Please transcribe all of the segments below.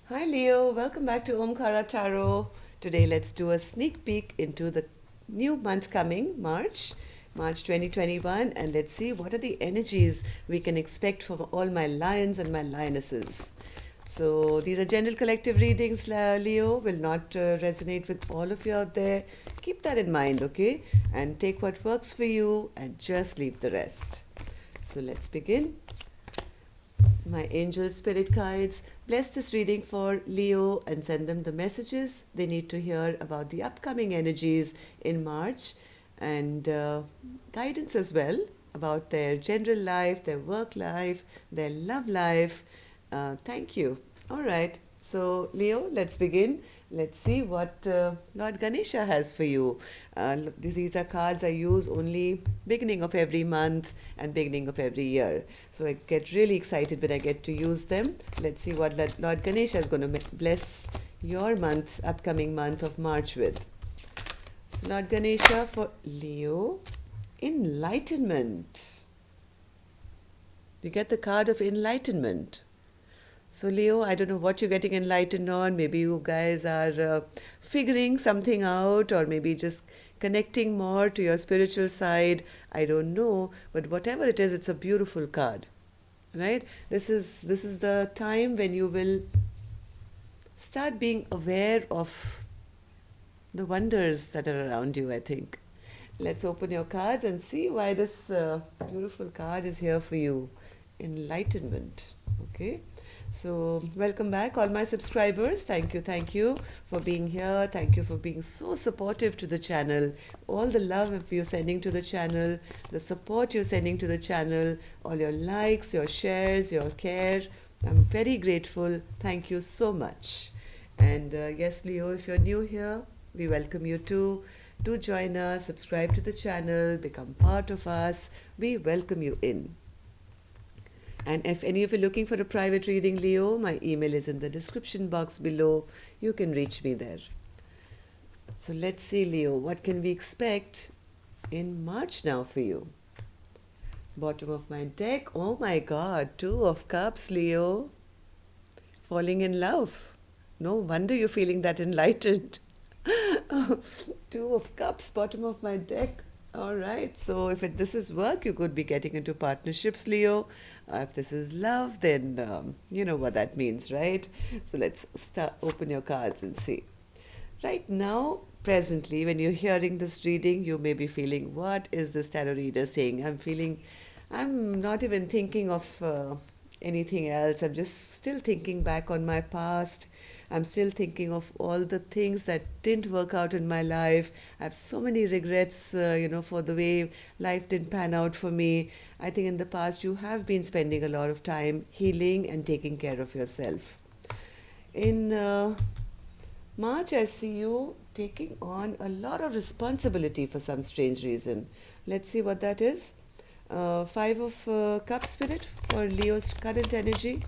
Hi Leo, welcome back to Omkara Tarot. Today let's do a sneak peek into the new month coming, March 2021, and let's see what are the energies we can expect from all my lions and my lionesses. So these are general collective readings, Leo, will not resonate with all of you out there. Keep that in mind, okay? And take what works for you and just leave the rest. So let's begin. My angel spirit guides, bless this reading for Leo and send them the messages they need to hear about the upcoming energies in March and guidance as well about their general life, their work life, their love life. Thank you. All right. So, Leo, let's begin. Let's see what Lord Ganesha has for you. These are cards I use only beginning of every month and beginning of every year. So I get really excited when I get to use them. Let's see what Lord Ganesha is going to bless your month, upcoming month of March with. So Lord Ganesha for Leo, enlightenment. You get the card of enlightenment. So, Leo, I don't know what you're getting enlightened on. Maybe you guys are figuring something out, or maybe just connecting more to your spiritual side. I don't know. But whatever it is, it's a beautiful card. Right? This is the time when you will start being aware of the wonders that are around you, I think. Let's open your cards and see why this beautiful card is here for you. Enlightenment. Okay. So, welcome back, all my subscribers. Thank you for being here. Thank you for being so supportive to the channel. All the love you're sending to the channel, the support you're sending to the channel, all your likes, your shares, your care. I'm very grateful. Thank you so much. And yes, Leo, if you're new here, we welcome you too. Do join us, subscribe to the channel, become part of us. We welcome you in. And if any of you are looking for a private reading, Leo, my email is in the description box below. You can reach me there. So let's see, Leo, what can we expect in March now for you? Bottom of my deck, oh my God, Two of Cups, Leo. Falling in love. No wonder you're feeling that enlightened. Two of Cups, bottom of my deck. All right. So if this is work, you could be getting into partnerships, Leo. If this is love, then you know what that means, right? So let's start. Open your cards and see. Right now, presently, when you're hearing this reading, you may be feeling, what is this tarot reader saying? I'm not even thinking of anything else. I'm just still thinking back on my past. I'm still thinking of all the things that didn't work out in my life. I have so many regrets, for the way life didn't pan out for me. I think in the past you have been spending a lot of time healing and taking care of yourself. In March, I see you taking on a lot of responsibility for some strange reason. Let's see what that is. Five of Cups Spirit for Leo's current energy.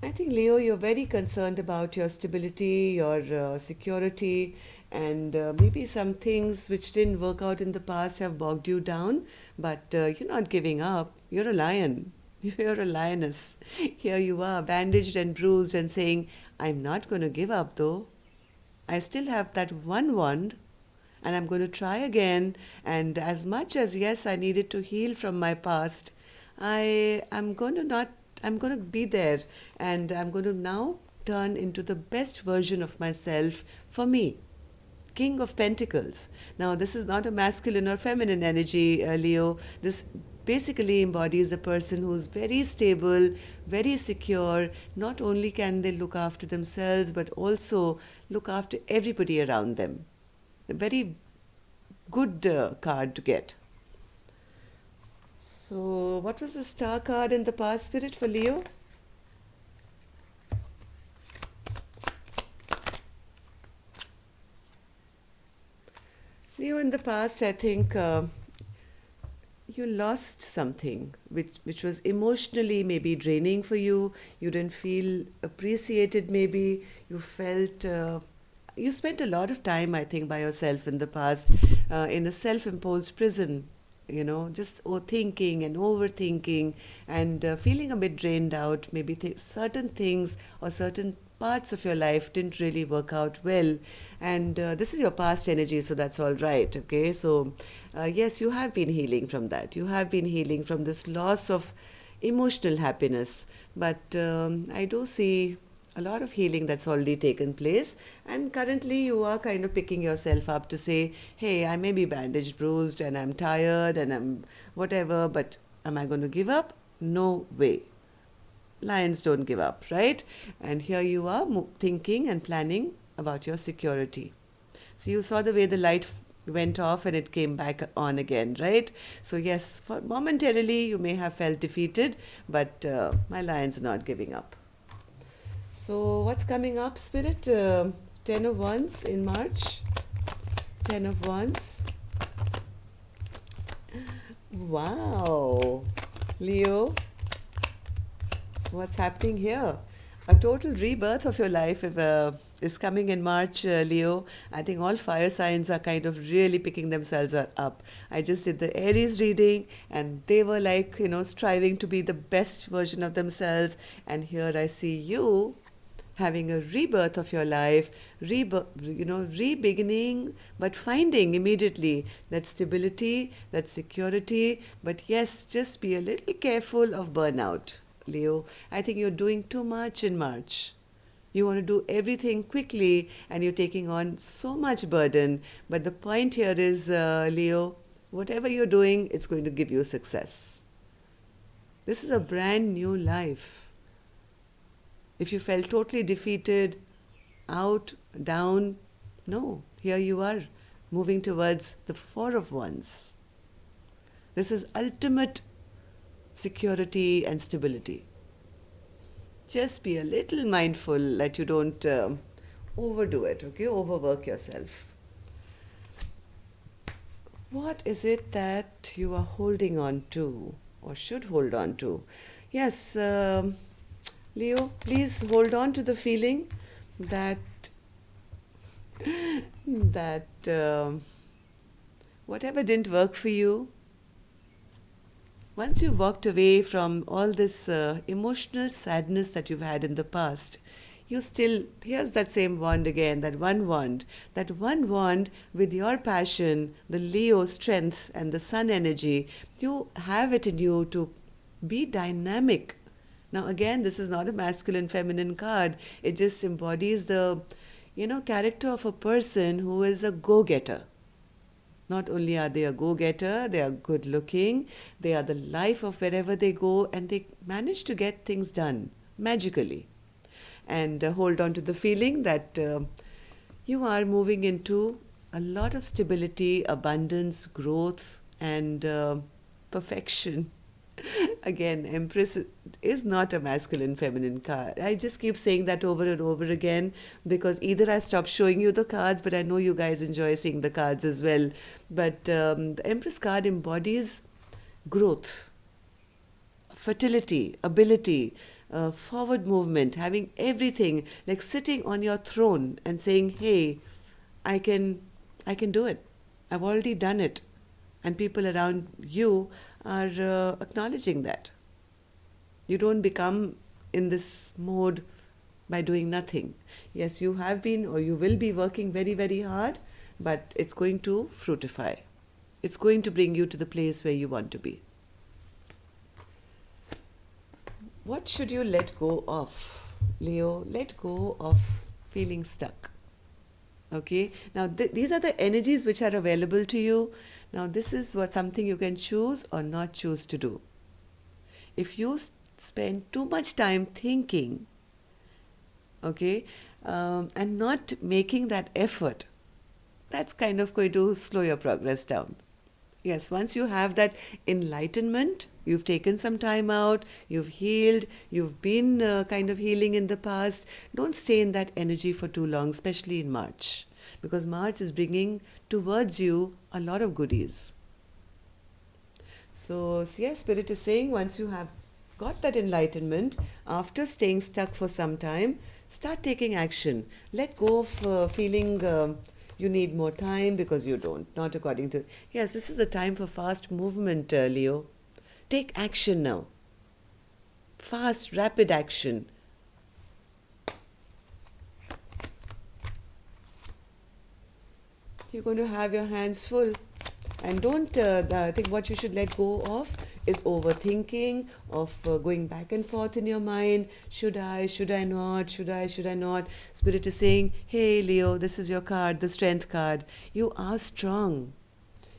I think, Leo, you're very concerned about your stability, your security, and maybe some things which didn't work out in the past have bogged you down, but you're not giving up. You're a lion. You're a lioness. Here you are, bandaged and bruised, and saying, I'm not going to give up though. I still have that one wand and I'm going to try again. And as much as, yes, I needed to heal from my past, I am going to not, I'm going to be there and I'm going to now turn into the best version of myself for me. King of Pentacles. Now, this is not a masculine or feminine energy, Leo. This basically embodies a person who's very stable, very secure. Not only can they look after themselves, but also look after everybody around them. A very good card to get. So, what was the star card in the past, Spirit, for Leo? Leo, in the past, I think you lost something which was emotionally maybe draining for you. You didn't feel appreciated, maybe. You felt. You spent a lot of time, I think, by yourself in the past in a self imposed prison. just thinking and overthinking and feeling a bit drained out. Maybe certain things or certain parts of your life didn't really work out well. And this is your past energy, so that's all right. Okay. So, yes, you have been healing from that. You have been healing from this loss of emotional happiness. But I do see a lot of healing that's already taken place, and currently you are kind of picking yourself up to say, hey, I may be bandaged, bruised, and I'm tired and I'm whatever, but am I going to give up? No way. Lions don't give up, right? And here you are thinking and planning about your security. So you saw the way the light went off and it came back on again, right? So yes, for momentarily you may have felt defeated, but my lions are not giving up. So what's coming up, Spirit? Ten of Wands in March. Ten of Wands. Wow. Leo, what's happening here? A total rebirth of your life is coming in March, Leo. I think all fire signs are kind of really picking themselves up. I just did the Aries reading and they were like, striving to be the best version of themselves. And here I see you having a rebirth of your life, re-beginning, but finding immediately that stability, that security. But yes, just be a little careful of burnout, Leo. I think you're doing too much in March. You want to do everything quickly and you're taking on so much burden. But the point here is, Leo, whatever you're doing, it's going to give you success. This is a brand new life. If you felt totally defeated, out, down, no, here you are moving towards the Four of Wands. This is ultimate security and stability. Just be a little mindful that you don't overdo it, okay? Overwork yourself. What is it that you are holding on to or should hold on to? Yes, Leo, please hold on to the feeling that whatever didn't work for you, once you've walked away from all this emotional sadness that you've had in the past, you still, here's that same wand again, that one wand with your passion, the Leo strength and the sun energy, you have it in you to be dynamic. Now again, this is not a masculine feminine card. It just embodies the, character of a person who is a go-getter. Not only are they a go-getter, they are good looking, they are the life of wherever they go, and they manage to get things done magically. And hold on to the feeling that you are moving into a lot of stability, abundance, growth, and perfection. Again, Empress is not a masculine feminine card. I just keep saying that over and over again because either I stop showing you the cards, but I know you guys enjoy seeing the cards as well. But the Empress card embodies growth, fertility, ability, forward movement, having everything, like sitting on your throne and saying, hey, I can do it. I've already done it. And people around you are acknowledging that. You don't become in this mode by doing nothing. Yes, you have been or you will be working very, very hard, but it's going to fructify. It's going to bring you to the place where you want to be. What should you let go of, Leo? Let go of feeling stuck. Okay, now these are the energies which are available to you. Now this is something you can choose or not choose to do. If you spend too much time thinking, okay, and not making that effort, that's kind of going to slow your progress down. Yes, once you have that enlightenment, you've taken some time out, you've healed, you've been kind of healing in the past, don't stay in that energy for too long, especially in March, because March is bringing towards you a lot of goodies. So yes, Spirit is saying once you have got that enlightenment, after staying stuck for some time, start taking action. Let go of feeling You need more time because you don't, not according to. Yes, this is a time for fast movement, Leo. Take action now. Fast, rapid action. You're going to have your hands full. And don't, I think what you should let go of is overthinking, of going back and forth in your mind. Should I not? Should I not? Spirit is saying, hey, Leo, this is your card, the strength card. You are strong.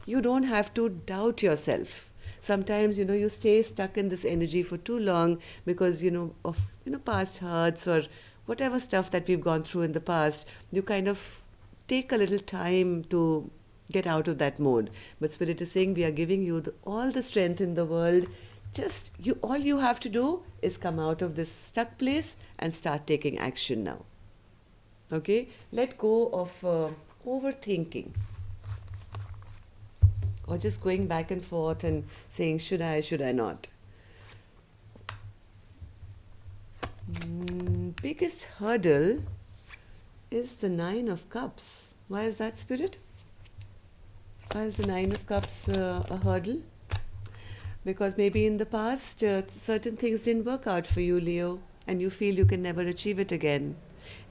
You don't have to doubt yourself. Sometimes, you stay stuck in this energy for too long because, of, past hurts or whatever stuff that we've gone through in the past. You kind of take a little time to get out of that mode. But Spirit is saying we are giving you all the strength in the world. Just all you have to do is come out of this stuck place and start taking action now. Okay? Let go of overthinking or just going back and forth and saying, should I not? Biggest hurdle is the Nine of Cups. Why is that, Spirit? Why is the Nine of Cups a hurdle? Because maybe in the past, certain things didn't work out for you, Leo, and you feel you can never achieve it again.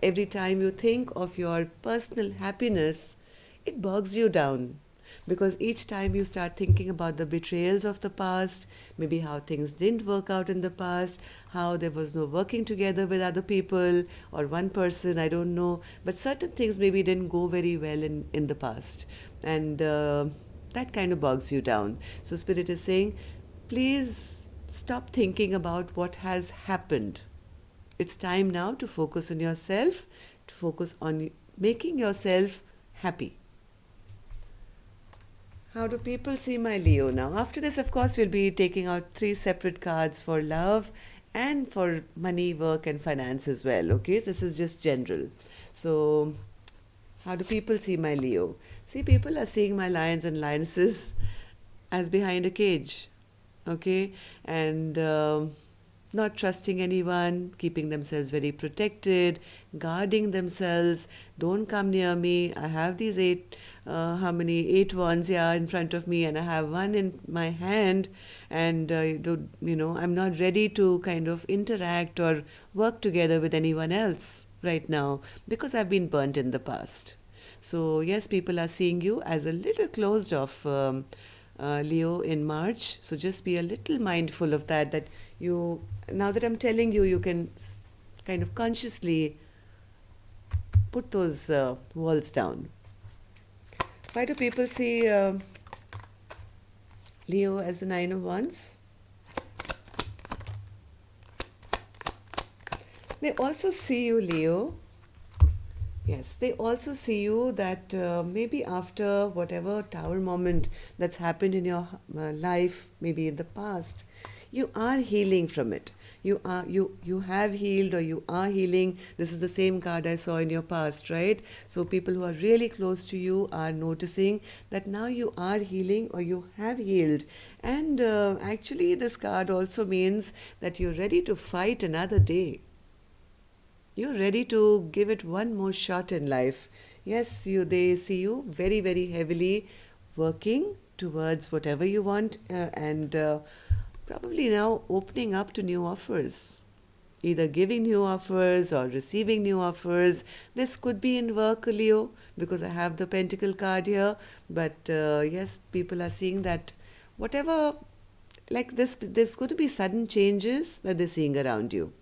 Every time you think of your personal happiness, it bogs you down. Because each time you start thinking about the betrayals of the past, maybe how things didn't work out in the past, how there was no working together with other people or one person, I don't know. But certain things maybe didn't go very well in the past. And that kind of bogs you down. So Spirit is saying, please stop thinking about what has happened. It's time now to focus on yourself, to focus on making yourself happy. How do people see my Leo now? After this, of course, we'll be taking out 3 separate cards for love and for money, work, and finance as well. Okay, this is just general. So, how do people see my Leo? See, people are seeing my lions and lionesses as behind a cage. Okay, and not trusting anyone, keeping themselves very protected, guarding themselves. Don't come near me. I have these 8 wands in front of me, and I have one in my hand, and I'm not ready to kind of interact or work together with anyone else right now because I've been burnt in the past. So yes, people are seeing you as a little closed off, Leo, in March. So just be a little mindful of that you, now that I'm telling you, you can kind of consciously put those walls down. Why do people see Leo as the 9 of Wands? They also see you, Leo. Yes, they also see you that maybe after whatever Tower moment that's happened in your life, maybe in the past, you are healing from it. You have healed, or you are healing. This is the same card I saw in your past, right? So people who are really close to you are noticing that now you are healing, or you have healed. And actually this card also means that you're ready to fight another day. You're ready to give it one more shot in life. Yes, they see you very, very heavily working towards whatever you want, and probably now opening up to new offers. Either giving new offers or receiving new offers. This could be in work, Leo, because I have the Pentacle card here. But yes, people are seeing that whatever, like this, there's going to be sudden changes that they're seeing around you.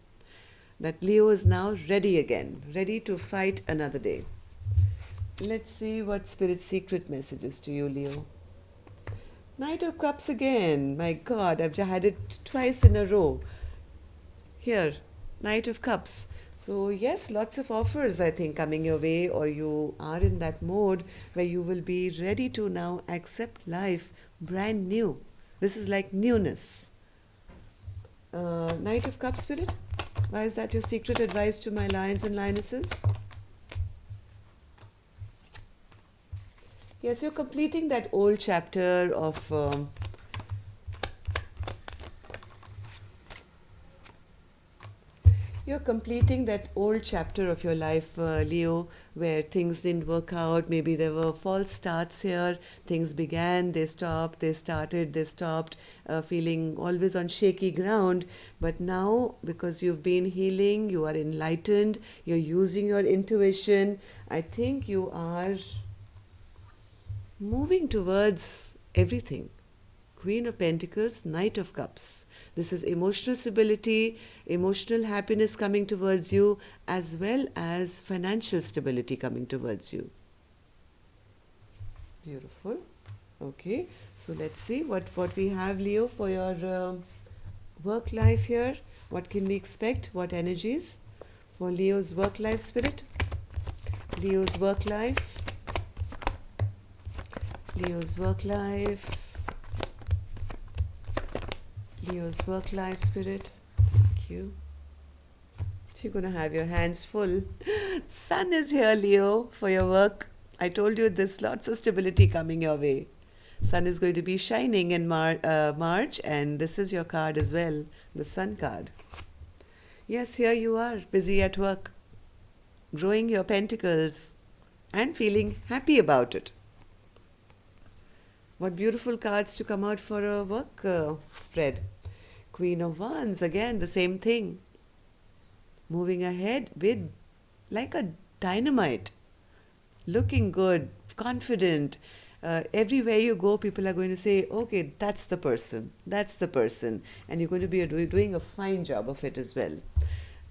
That Leo is now ready again, ready to fight another day. Let's see what Spirit's secret message is to you, Leo. Knight of Cups again. My God, I've just had it twice in a row. Here, Knight of Cups. So yes, lots of offers, I think, coming your way, or you are in that mode where you will be ready to now accept life brand new. This is like newness. Knight of Cups, Spirit. Why is that your secret advice to my lions and lionesses? Yes, you're completing that old chapter of You're completing that old chapter of your life, Leo, where things didn't work out. Maybe there were false starts here. Things began, they stopped, they started, they stopped, feeling always on shaky ground. But now, because you've been healing, you are enlightened, you're using your intuition, I think you are moving towards everything. Queen of Pentacles, Knight of Cups. This is emotional stability, emotional happiness coming towards you, as well as financial stability coming towards you. Beautiful. Okay, so let's see what we have, Leo, for your work life here. What can we expect? What energies for Leo's work life spirit? Leo's work life. Leo's work life. Leo's work life spirit. Thank you. You're going to have your hands full. Sun is here, Leo, for your work. I told you there's lots of stability coming your way. Sun is going to be shining in March, and this is your card as well, the Sun card. Yes, here you are, busy at work, growing your pentacles and feeling happy about it. What beautiful cards to come out for a work spread. Queen of Wands, again the same thing. Moving ahead with like a dynamite. Looking good, confident. Everywhere you go, people are going to say, okay, that's the person. That's the person. And you're going to be doing a fine job of it as well.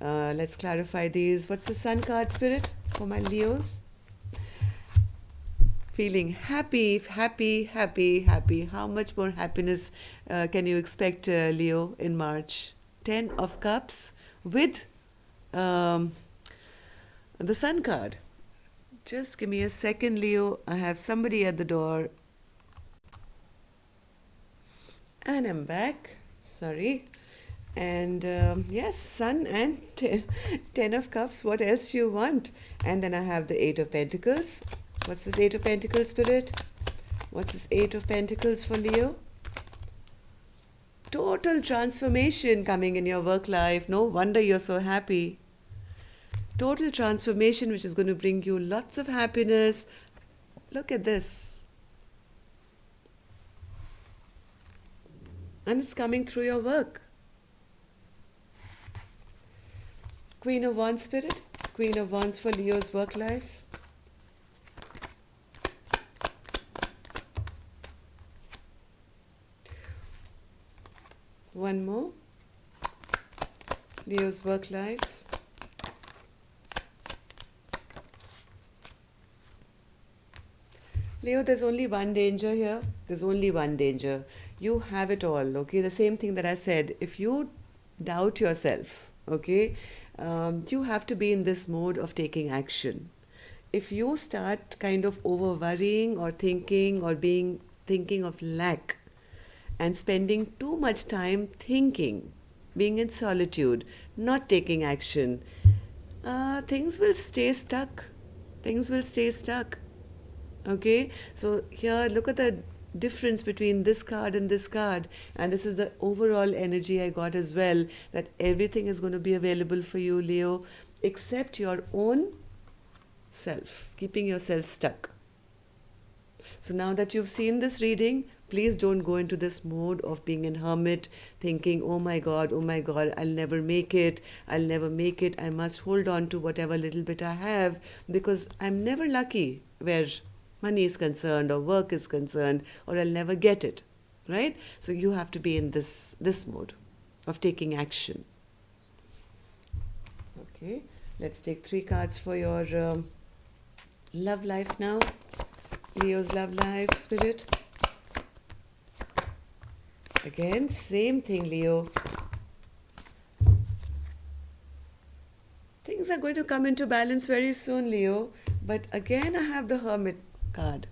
Let's clarify these. What's the Sun card, Spirit, for my Leos? Feeling happy, happy, happy, happy. How much more happiness can you expect, Leo, in March? 10 of Cups with the Sun card. Just give me a second, Leo. I have somebody at the door. And I'm back. Sorry. And yes, Sun and 10 of Cups. What else do you want? And then I have the 8 of Pentacles. What's this 8 of Pentacles, Spirit? What's this 8 of Pentacles for Leo? Total transformation coming in your work life. No wonder you're so happy. Total transformation, which is going to bring you lots of happiness. Look at this. And it's coming through your work. Queen of Wands, Spirit. Queen of Wands for Leo's work life. One more. Leo's work life. Leo, there's only one danger here. There's only one danger. You have it all, okay? The same thing that I said. If you doubt yourself, okay, you have to be in this mode of taking action. If you start kind of over worrying or thinking or thinking of lack and spending too much time thinking, being in solitude, not taking action, things will stay stuck. Things will stay stuck. Okay, so here look at the difference between this card and this card, and this is the overall energy I got as well, that everything is going to be available for you, Leo, except your own self, keeping yourself stuck. So now that you've seen this reading, please don't go into this mode of being an hermit, thinking, oh my God, I'll never make it, I must hold on to whatever little bit I have, because I'm never lucky where money is concerned or work is concerned, or I'll never get it, right? So you have to be in this mode of taking action. Okay, let's take 3 cards for your love life now. Leo's love life, Spirit. Again, same thing, Leo. Things are going to come into balance very soon, Leo. But again, I have the Hermit card.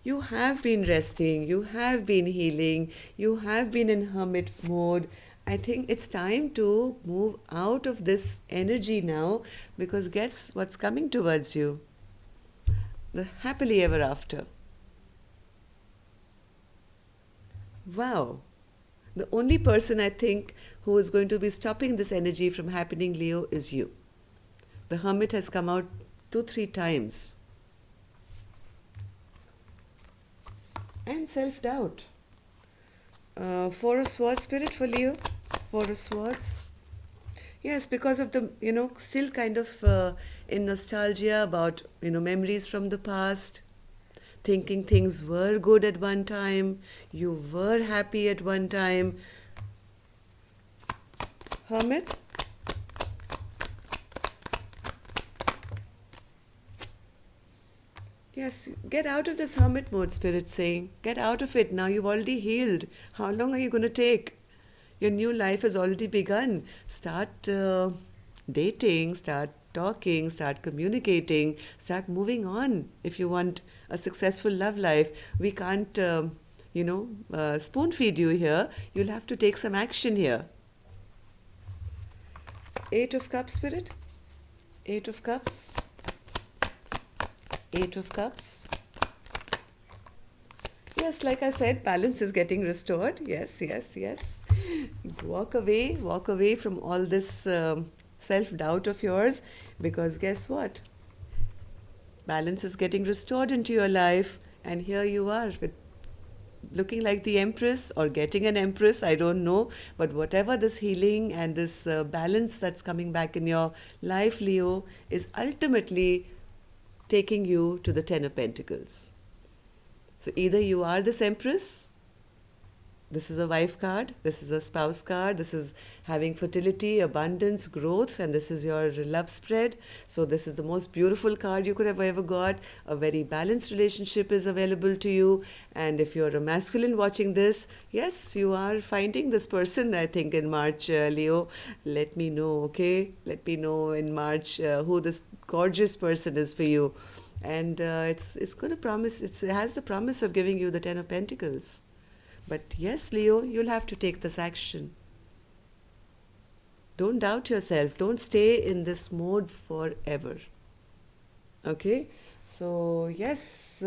You have been resting, you have been healing, you have been in hermit mode. I think it's time to move out of this energy now, because guess what's coming towards you? The happily ever after. Wow. The only person I think who is going to be stopping this energy from happening, Leo, is you. The Hermit has come out 2, 3 times. And self-doubt. Four of Swords, Spirit, for Leo. Four of Swords. Yes, because of the, still kind of in nostalgia about, memories from the past, thinking things were good at one time, you were happy at one time. Hermit. Yes, get out of this hermit mode, Spirit saying. Get out of it now. You've already healed. How long are you going to take? Your new life has already begun. Start dating, start talking, start communicating, start moving on if you want a successful love life. We can't, spoon feed you here. You'll have to take some action here. Eight of Cups, Spirit. Eight of Cups. Eight of Cups. Yes, like I said, balance is getting restored. Yes, yes, yes. Walk away from all this self-doubt of yours, because guess what? Balance is getting restored into your life, and here you are with looking like the Empress or getting an Empress, I don't know. But whatever this healing and this balance that's coming back in your life, Leo, is ultimately taking you to the Ten of Pentacles. So either you are this Empress, this is a wife card, this is a spouse card, this is having fertility, abundance, growth, and this is your love spread. So this is the most beautiful card you could have ever got. A very balanced relationship is available to you. And if you're a masculine watching this, yes, you are finding this person, I think, in March, Leo. Let me know, okay? Let me know in March who this gorgeous person is for you. And it's going to promise, it has the promise of giving you the Ten of Pentacles. But yes, Leo, you'll have to take this action. Don't doubt yourself. Don't stay in this mode forever. Okay? So, yes,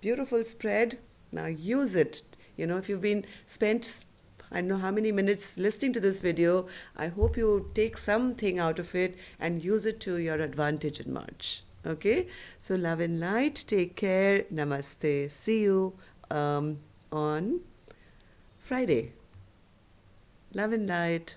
beautiful spread. Now use it. If you've been spent, I don't know how many minutes listening to this video, I hope you take something out of it and use it to your advantage in March. Okay? So, love and light. Take care. Namaste. See you on Friday. Love and light.